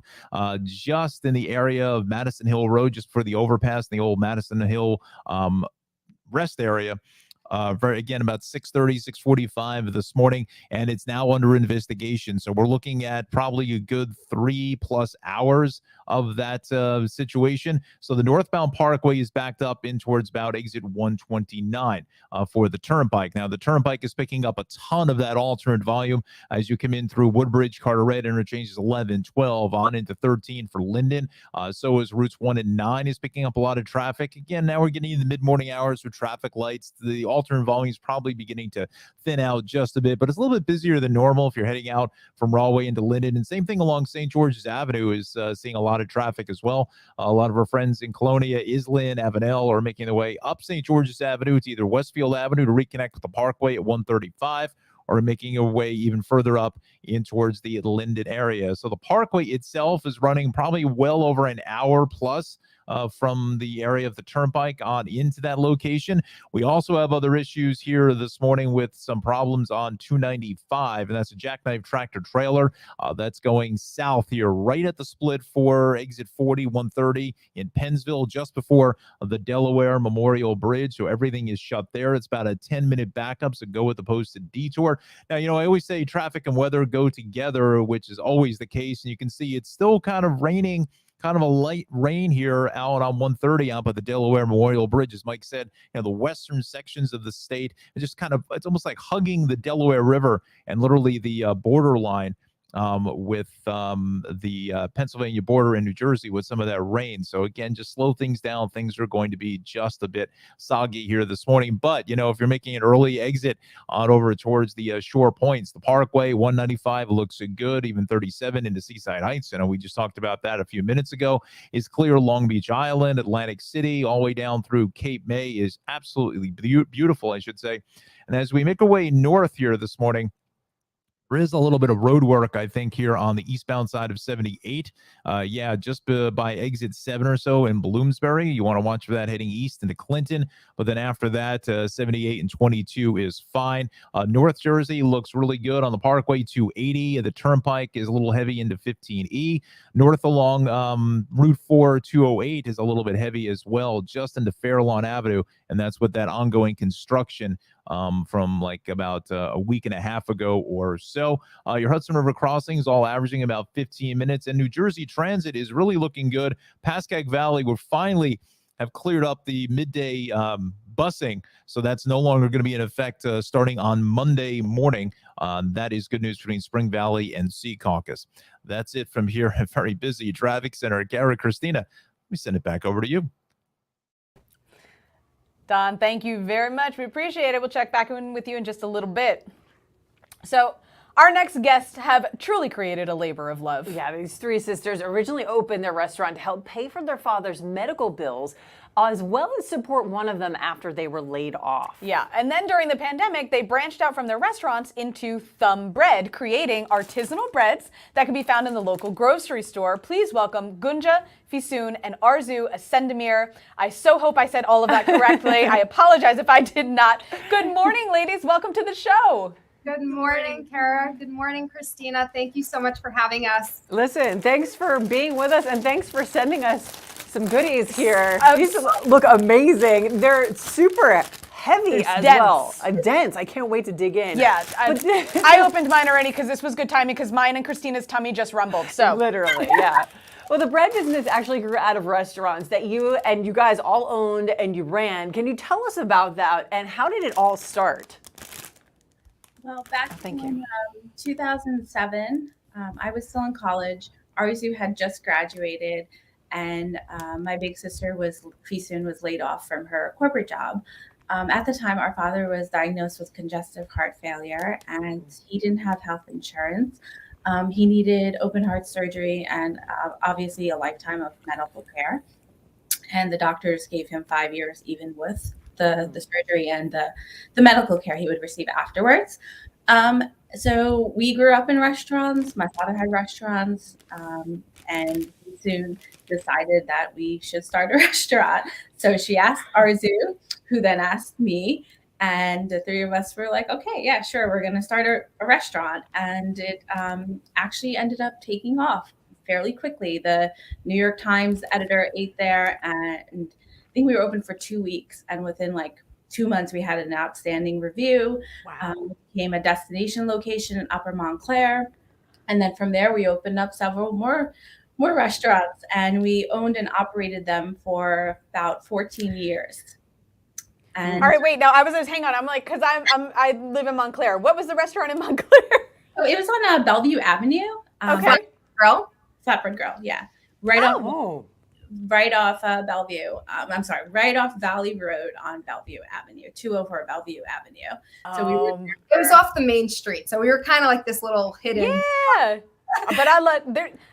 Just in the area of Madison Hill Road, just for the overpass, the old Madison Hill rest area. Again, about 6:30, 6:45 this morning, and it's now under investigation. So we're looking at probably a good 3+ hours of that situation. So the northbound Parkway is backed up in towards about exit 129 for the Turnpike. Now, the Turnpike is picking up a ton of that alternate volume as you come in through Woodbridge, Carteret interchanges 11, 12, on into 13 for Linden. So is routes 1 and 9 is picking up a lot of traffic. Again, now we're getting into the mid-morning hours with traffic lights. The alternate volume is probably beginning to thin out just a bit, but it's a little bit busier than normal if you're heading out from Rahway into Linden. And same thing along St. George's Avenue is seeing a lot of traffic as well. A lot of our friends in Colonia, Islin, Avenel are making their way up St. George's Avenue to either Westfield Avenue to reconnect with the Parkway at 135, or making your way even further up in towards the Linden area. So the Parkway itself is running probably well over an hour plus from the area of the Turnpike on into that location. We also have other issues here this morning with some problems on 295, and that's a jackknife tractor trailer that's going south here right at the split for exit 40, 130 in Pennsville, just before the Delaware Memorial Bridge. So everything is shut there. It's about a 10-minute backup, so go with the posted detour. Now, you know, I always say traffic and weather go together, which is always the case, and you can see it's still kind of raining. Kind of a light rain here out on 130 up at the Delaware Memorial Bridge. As Mike said, you know, the western sections of the state, it's just kind of, it's almost like hugging the Delaware River and literally the borderline with the Pennsylvania border in New Jersey with some of that rain. So again, just slow things down. Things are going to be just a bit soggy here this morning. But, you know, if you're making an early exit on over towards the shore points, the Parkway, 195 looks good, even 37 into Seaside Heights. You know, we just talked about that a few minutes ago. Is clear. Long Beach Island, Atlantic City, all the way down through Cape May is absolutely beautiful, I should say. And as we make our way north here this morning, There is a little bit of road work, I think, here on the eastbound side of 78. Yeah, just by exit 7 or so in Bloomsbury. You want to watch for that heading east into Clinton. But then after that, 78 and 22 is fine. North Jersey looks really good on the Parkway 280. The Turnpike is a little heavy into 15E. North along Route 4 208 is a little bit heavy as well, just into Fairlawn Avenue. And that's with that ongoing construction from like about a week and a half ago or so. Your Hudson River crossings all averaging about 15 minutes. And New Jersey Transit is really looking good. Pascagoula Valley, we're finally have cleared up the midday busing, so that's no longer going to be in effect starting on Monday morning. That is good news between Spring Valley and Secaucus. That's it from here at very busy traffic center. Garrett, Christina, let me send it back over to you. Don, thank you very much. We appreciate it. We'll check back in with you in just a little bit. So our next guests have truly created a labor of love. Yeah, these three sisters originally opened their restaurant to help pay for their father's medical bills, as well as support one of them after they were laid off. Yeah, and then during the pandemic, they branched out from their restaurants into Thumb Bread, creating artisanal breads that can be found in the local grocery store. Please welcome Gunja, Fisoon, and Arzu Asendemir. I so hope I said all of that correctly. I apologize if I did not. Good morning, ladies. Welcome to the show. Good morning, Kara. Good morning, Christina. Thank you so much for having us. Listen, thanks for being with us, and thanks for sending us some goodies here. These look amazing. They're super heavy as well. Dense. I can't wait to dig in. Yeah, I opened mine already because this was good timing because mine and Christina's tummy just rumbled. So literally, yeah. Well, the bread business actually grew out of restaurants that you guys all owned and you ran. Can you tell us about that and how did it all start? Well, back in 2007, I was still in college. Arzu had just graduated, and my big sister Fisoon was laid off from her corporate job. At the time, our father was diagnosed with congestive heart failure, and he didn't have health insurance. He needed open heart surgery and obviously a lifetime of medical care. And the doctors gave him 5 years, even with the surgery and the medical care he would receive afterwards. So we grew up in restaurants. My father had restaurants, and we soon decided that we should start a restaurant. So she asked Arzu, who then asked me, and the three of us were like, okay, yeah, sure, we're going to start a restaurant. And it actually ended up taking off fairly quickly. The New York Times editor ate there, and I think we were open for 2 weeks, and within like 2 months, we had an outstanding review. Wow. Became a destination location in Upper Montclair, and then from there, we opened up several more restaurants, and we owned and operated them for about 14 years. And all right, wait. Now hang on. I'm like, because I live in Montclair. What was the restaurant in Montclair? Oh, it was on Bellevue Avenue. Okay. Flatbread Grill. Yeah, right off Bellevue. I'm sorry, right off Valley Road on Bellevue Avenue, 204 Bellevue Avenue. So it was off the main street, so we were kind of like this little hidden. Yeah, but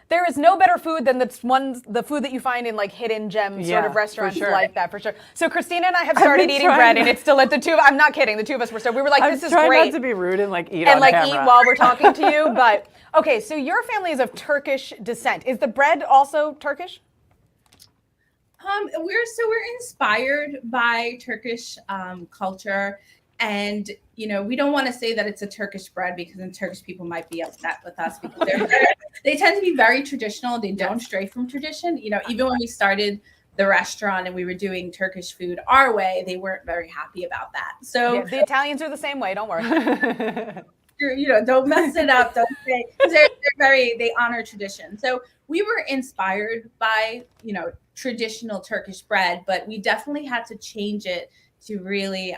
there is no better food than the food that you find in like hidden gem sort of restaurants like that, for sure. So Christina and I have started eating bread, and it's still at the two. I'm not kidding. The two of us were we were like, this is great. I'm trying not to be rude and like eat and on like camera. eat while we're talking to you. But okay, so your family is of Turkish descent. Is the bread also Turkish? We're inspired by Turkish culture, and we don't want to say that it's a Turkish bread because then Turkish people might be upset with us because they tend to be very traditional. They don't stray from tradition. Even when we started the restaurant and we were doing Turkish food our way, they weren't very happy about that. So yeah, the Italians are the same way. Don't worry. Don't mess it up. Don't say, because they honor tradition. So we were inspired by traditional Turkish bread, but we definitely had to change it to really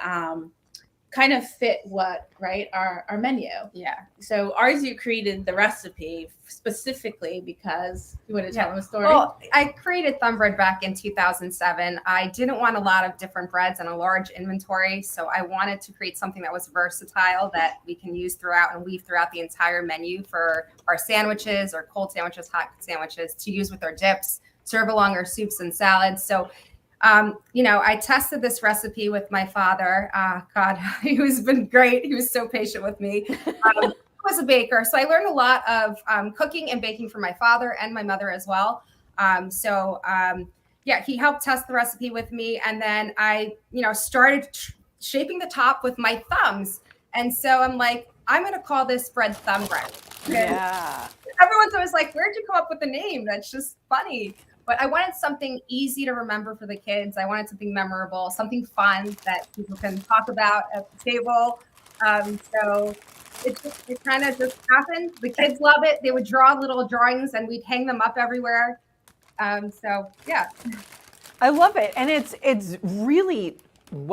kind of fit our menu. Yeah. So Arzu created the recipe specifically because you want to tell them a story? Well, I created Thumb Bread back in 2007. I didn't want a lot of different breads and a large inventory, so I wanted to create something that was versatile that we can use throughout and weave throughout the entire menu for our sandwiches, or cold sandwiches, hot sandwiches, to use with our dips, serve along our soups and salads. So I tested this recipe with my father. God, he has been great. He was so patient with me. was a baker, so I learned a lot of cooking and baking from my father and my mother as well. Yeah, he helped test the recipe with me, and then I, started shaping the top with my thumbs. And so I'm like, I'm going to call this bread thumb bread. Yeah. Everyone's always like, where'd you come up with the name? That's just funny. But I wanted something easy to remember for the kids. I wanted something memorable, something fun that people can talk about at the table. So it kind of just happened. The kids love it. They would draw little drawings and we'd hang them up everywhere. So yeah. I love it. And it's really,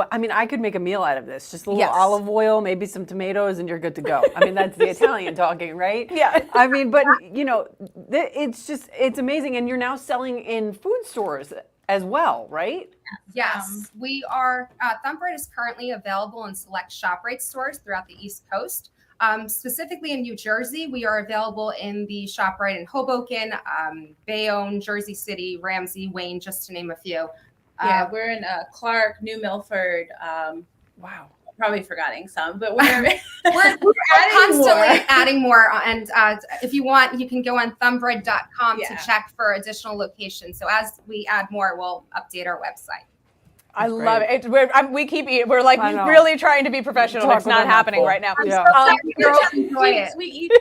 I mean, I could make a meal out of this. Just a little olive oil, maybe some tomatoes, and you're good to go. I mean, that's the Italian talking, right? Yeah. I mean, but it's amazing. And you're now selling in food stores as well, right? Yes, we are. Thumb bread is currently available in select ShopRite stores throughout the East Coast. Specifically in New Jersey, we are available in the ShopRite in Hoboken, Bayonne, Jersey City, Ramsey, Wayne, just to name a few. Yeah, we're in Clark, New Milford. Wow. Probably forgetting some, but we're constantly adding more. And if you want, you can go on thumbread.com to check for additional locations. So as we add more, we'll update our website. I love it. We keep eating. We're like really trying to be professional. It's not happening right now. We eat.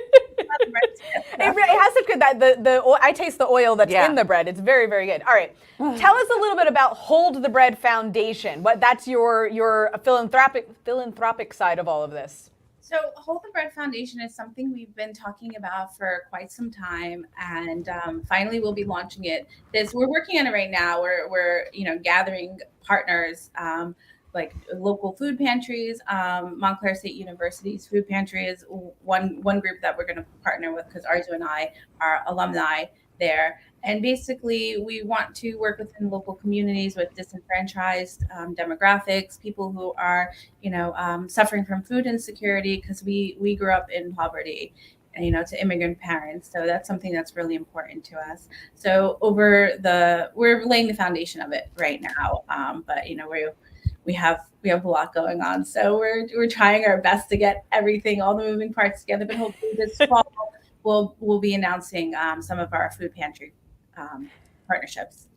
It has to good that I taste the oil that's in the bread. It's very, very good. All right, tell us a little bit about Hold the Bread Foundation. That's your philanthropic side of all of this. So Hold the Bread Foundation is something we've been talking about for quite some time, and finally we'll be launching it. We're working on it right now. We're gathering partners like local food pantries. Montclair State University's food pantry is one group that we're going to partner with because Arzu and I are alumni there. And basically, we want to work within local communities with disenfranchised demographics, people who are, suffering from food insecurity because we grew up in poverty, to immigrant parents. So that's something that's really important to us. So we're laying the foundation of it right now. But we have a lot going on. So we're trying our best to get everything, all the moving parts together. But hopefully this fall we'll be announcing some of our food pantry partnerships.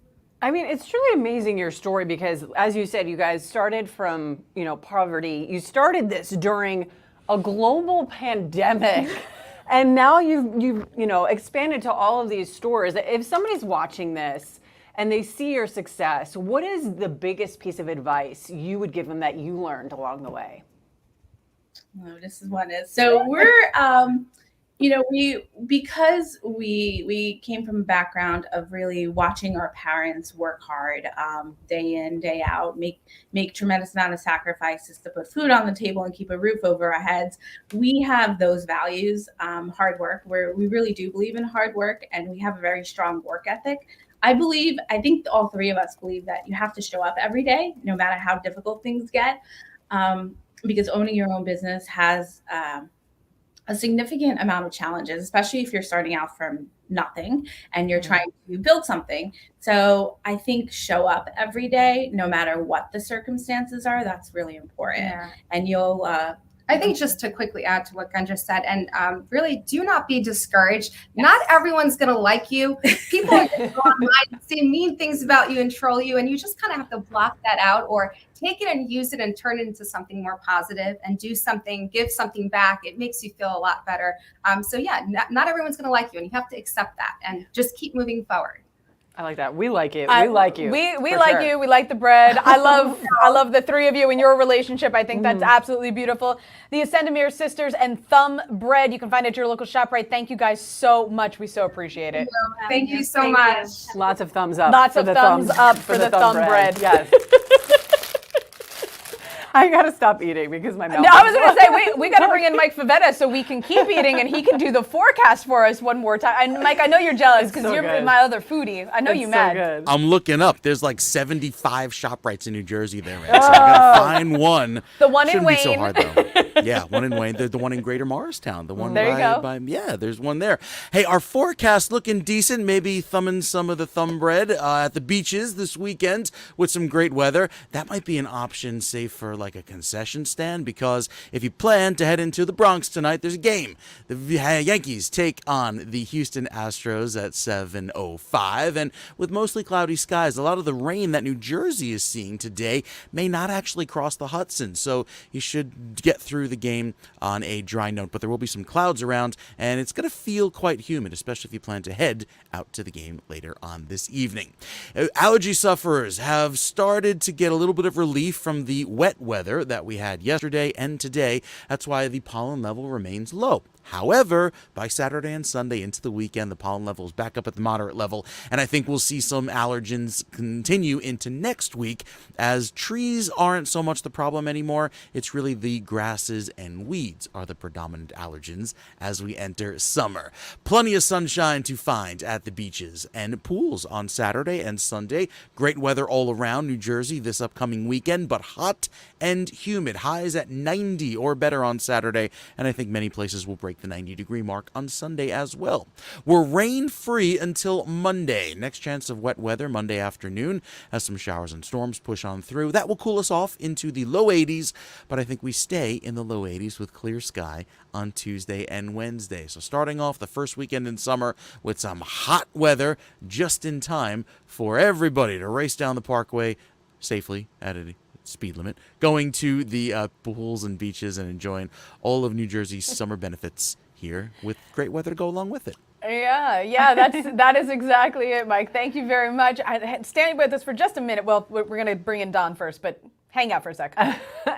I mean, it's truly amazing, your story, because as you said, you guys started from, poverty. You started this during a global pandemic. And now you've expanded to all of these stores. If somebody's watching this and they see your success, what is the biggest piece of advice you would give them that you learned along the way? Oh, this is one. So we're because we came from a background of really watching our parents work hard day in, day out, make tremendous amount of sacrifices to put food on the table and keep a roof over our heads. We have those values, hard work, where we really do believe in hard work, and we have a very strong work ethic. I think all three of us believe that you have to show up every day, no matter how difficult things get, because owning your own business has a significant amount of challenges, especially if you're starting out from nothing and you're trying to build something. So I think show up every day, no matter what the circumstances are. That's really important. Yeah. And you'll, I think just to quickly add to what Gunja said, and really do not be discouraged. Yes. Not everyone's going to like you. People are going to go online and say mean things about you and troll you, and you just kind of have to block that out or take it and use it and turn it into something more positive and do something, give something back. It makes you feel a lot better. So yeah, not everyone's going to like you, and you have to accept that and just keep moving forward. I like that. We like it. We like you. We like you. We like the bread. I love the three of you and your relationship. I think that's absolutely beautiful. The Ascendamere Sisters and Thumb Bread. You can find it at your local ShopRite. Thank you guys so much. We so appreciate it. Thank you so much. Lots of thumbs up. Lots of thumbs up for the thumb bread. Yes. I gotta stop eating because my mouth. No, I was gonna say we gotta bring in Mike Favetta so we can keep eating and he can do the forecast for us one more time. And Mike, I know you're jealous because you're my other foodie. I know you're mad. Good. I'm looking up. There's like 75 ShopRites in New Jersey there, man. So I gotta find one. The one Shouldn't in Wayne. be so hard though. Yeah, one in Wayne. The one in Greater Morristown. The one There you go. Yeah, there's one there. Hey, our forecast looking decent. Maybe thumbing some of the thumb bread at the beaches this weekend with some great weather. That might be an option, say, for like a concession stand, because if you plan to head into the Bronx tonight, there's a game. The Yankees take on the Houston Astros at 7:05, and with mostly cloudy skies, a lot of the rain that New Jersey is seeing today may not actually cross the Hudson, so you should get through the game on a dry note, but there will be some clouds around, and it's going to feel quite humid, especially if you plan to head out to the game later on this evening. Allergy sufferers have started to get a little bit of relief from the wet weather that we had yesterday and today. That's why the pollen level remains low. However, by Saturday and Sunday into the weekend, the pollen level is back up at the moderate level, and I think we'll see some allergens continue into next week, as trees aren't so much the problem anymore. It's really the grasses and weeds are the predominant allergens as we enter summer. Plenty of sunshine to find at the beaches and pools on Saturday and Sunday. Great weather all around New Jersey this upcoming weekend, but hot and humid. Highs at 90 or better on Saturday, and I think many places will break the 90-degree mark on Sunday as well. We're rain-free until Monday. Next chance of wet weather Monday afternoon as some showers and storms push on through. That will cool us off into the low 80s, but I think we stay in the low 80s with clear sky on Tuesday and Wednesday. So starting off the first weekend in summer with some hot weather just in time for everybody to race down the Parkway safely at a speed limit, going to the pools and beaches and enjoying all of New Jersey's summer benefits here with great weather to go along with it. Yeah, that is exactly it, Mike. Thank you very much. Standing with us for just a minute. Well, we're going to bring in Don first, but hang out for a sec.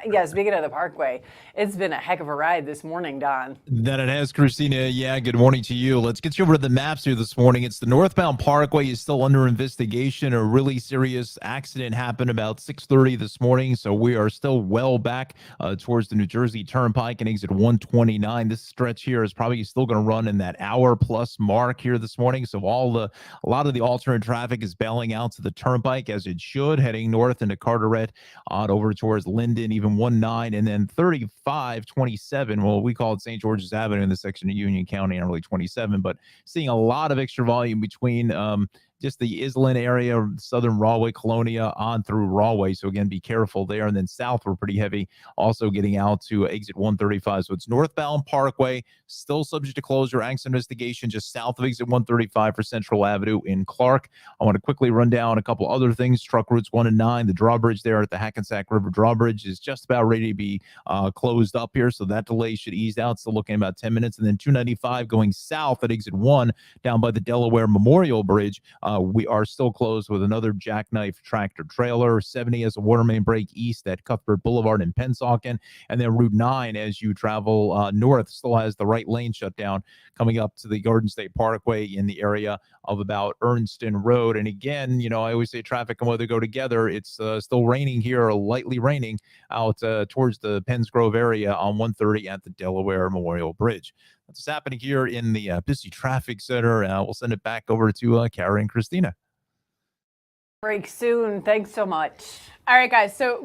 Yeah, speaking of the Parkway, it's been a heck of a ride this morning, Don. That it has, Christina. Yeah, good morning to you. Let's get you over to the maps here this morning. It's the Northbound Parkway is still under investigation. A really serious accident happened about 6:30 this morning, so we are still well back towards the New Jersey Turnpike and exit 129. This stretch here is probably still going to run in that hour-plus mark here this morning, so a lot of the alternate traffic is bailing out to the Turnpike, as it should, heading north into Carteret, on over towards Linden, even 19, and then 3527. Well, we call it St. George's Avenue in the section of Union County, and really 27, but seeing a lot of extra volume between just the Island area, southern Rahway, Colonia, on through Rahway. So again, be careful there. And then south, we're pretty heavy, also getting out to exit 135. So it's Northbound Parkway, still subject to closure, accident investigation just south of exit 135 for Central Avenue in Clark. I want to quickly run down a couple other things. Truck routes 1 and 9, the drawbridge there at the Hackensack River drawbridge is just about ready to be closed up here. So that delay should ease out. Still looking about 10 minutes. And then 295 going south at exit 1 down by the Delaware Memorial Bridge. We are still closed with another jackknife tractor trailer. 70 as a water main break east at Cuthbert Boulevard in Pennsauken. And then Route 9 as you travel north still has the right lane shut down coming up to the Garden State Parkway in the area of about Ernston Road. And again, you know, I always say traffic and weather go together. It's still raining here, or lightly raining out towards the Penns Grove area on 130 at the Delaware Memorial Bridge. What's happening here in the busy traffic center? We'll send it back over to Kara and Christina. Break soon. Thanks so much. All right, guys. So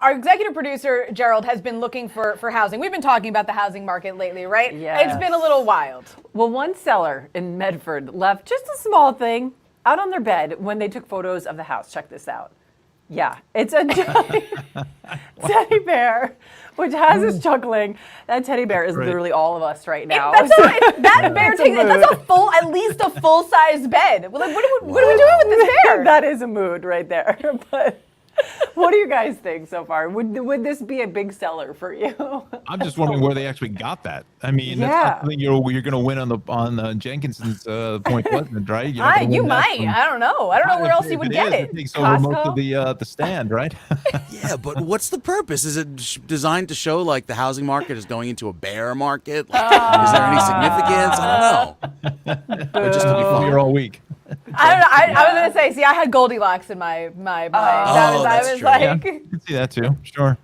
our executive producer, Gerald, has been looking for housing. We've been talking about the housing market lately, right? Yeah. It's been a little wild. Well, one seller in Medford left just a small thing out on their bed when they took photos of the house. Check this out. Yeah, it's a teddy bear, which has us chuckling. That teddy bear is literally all of us right now. That's at least a full-size bed. Like, what are we doing with this bear? That is a mood right there. But what do you guys think so far? Would this be a big seller for you? I'm just wondering where they actually got that. I mean, that's not something you're going to win on Jenkinson's Point Pleasant, right? You might. I don't know. I don't know where else you would get it. It takes over most of the stand, right? Yeah, but what's the purpose? Is it designed to show like the housing market is going into a bear market? Like, is there any significance? I don't know. But just to be fun here all week. I don't know. I was gonna say, see, I had Goldilocks in my mind. I was like, yeah, I can see that too. Sure.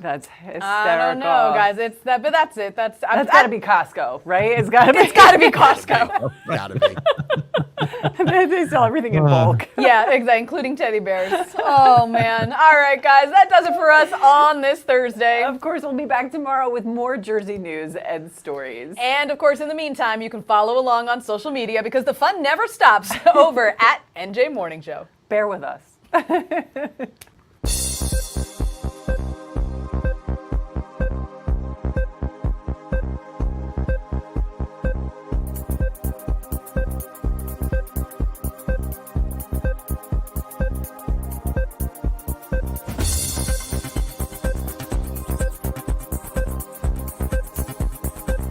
That's hysterical. I don't know, guys. It's that, but that's it. That's got to be Costco, right? It's got to be Costco. Gotta be. They sell everything in bulk. Yeah, exactly, including teddy bears. Oh, man. All right, guys, that does it for us on this Thursday. Of course, we'll be back tomorrow with more Jersey news and stories. And, of course, in the meantime, you can follow along on social media because the fun never stops over at NJ Morning Show. Bear with us.